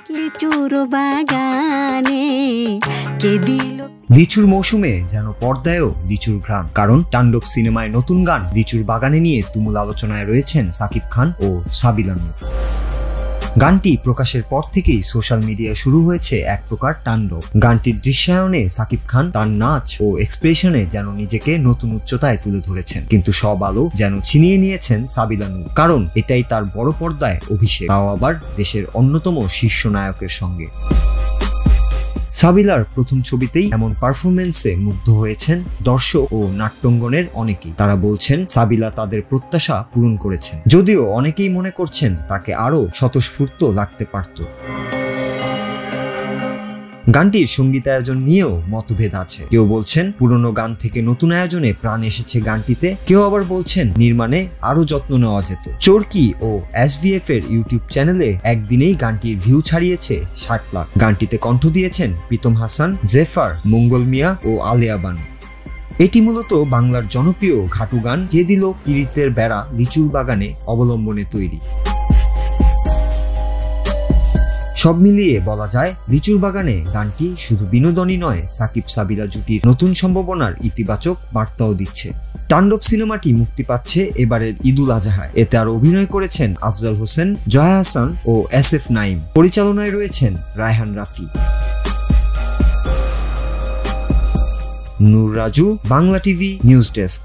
লিচুর বাগানে কে দিল লিচুর মৌসুমে যেন পর্দায়ও লিচুর ঘ্রাণ, কারণ তাণ্ডব সিনেমায় নতুন গান লিচুর বাগানে নিয়ে তুমুল আলোচনায় রয়েছেন সাকিব খান ও সাবিলা নূর। গানটি প্রকাশের পর থেকেই সোশ্যাল মিডিয়ায় শুরু হয়েছে এক প্রকার তাণ্ডব। গানটির দৃশ্যায়নে সাকিব খান তার নাচ ও এক্সপ্রেশনে যেন নিজেকে নতুন উচ্চতায় তুলে ধরেছেন, কিন্তু সব আলো যেন ছিনিয়ে নিয়েছেন সাবিলা নূর, কারণ এটাই তার বড় পর্দায় অভিষেক, তাও আবার দেশের অন্যতম শীর্ষ নায়কের সঙ্গে। সাবিলার প্রথম ছবিতেই এমন পারফরমেন্সে মুগ্ধ হয়েছেন দর্শক ও নাট্যাঙ্গনের অনেকেই। তারা বলছেন সাবিলা তাদের প্রত্যাশা পূরণ করেছেন, যদিও অনেকেই মনে করছেন তাকে আরো স্বতঃস্ফূর্ত লাগতে পারত। গানটির সঙ্গীতায়োজন নিয়েও মতভেদ আছে। কেউ বলছেন পুরনো গান থেকে নতুন আয়োজনে প্রাণ এসেছে গানটিতে, কেউ আবার বলছেন নির্মাণে আরো যত্ন নেওয়া যেত। চরকি ও SVF এর ইউটিউব চ্যানেলে একদিনেই গানটির ভিউ ছাড়িয়েছে 60 লাখ। গানটিতে কণ্ঠ দিয়েছেন প্রীতম হাসান, জেফার, মঙ্গল মিয়া ও আলেয়া বানু। এটি মূলত বাংলার জনপ্রিয় ঘাটু গান কে দিল পীড়িতের বেড়া লিচুর বাগানে অবলম্বনে তৈরি। সব মিলিয়ে বলা যায় লিচুর বাগানে গানটি শুধু বিনোদনই নয়, সাকিব সাবিলা জুটির নতুন সম্ভাবনার ইতিবাচক বার্তাও দিচ্ছে। তাণ্ডব সিনেমাটি মুক্তি পাচ্ছে এবারের ঈদুল আজহায়। এতে আর অভিনয় করেছেন আফজাল হোসেন, জয়া হাসান ও SF নাইম। পরিচালনায় রয়েছেন Raihan Rafi. Nur Raju, Bangla TV news desk.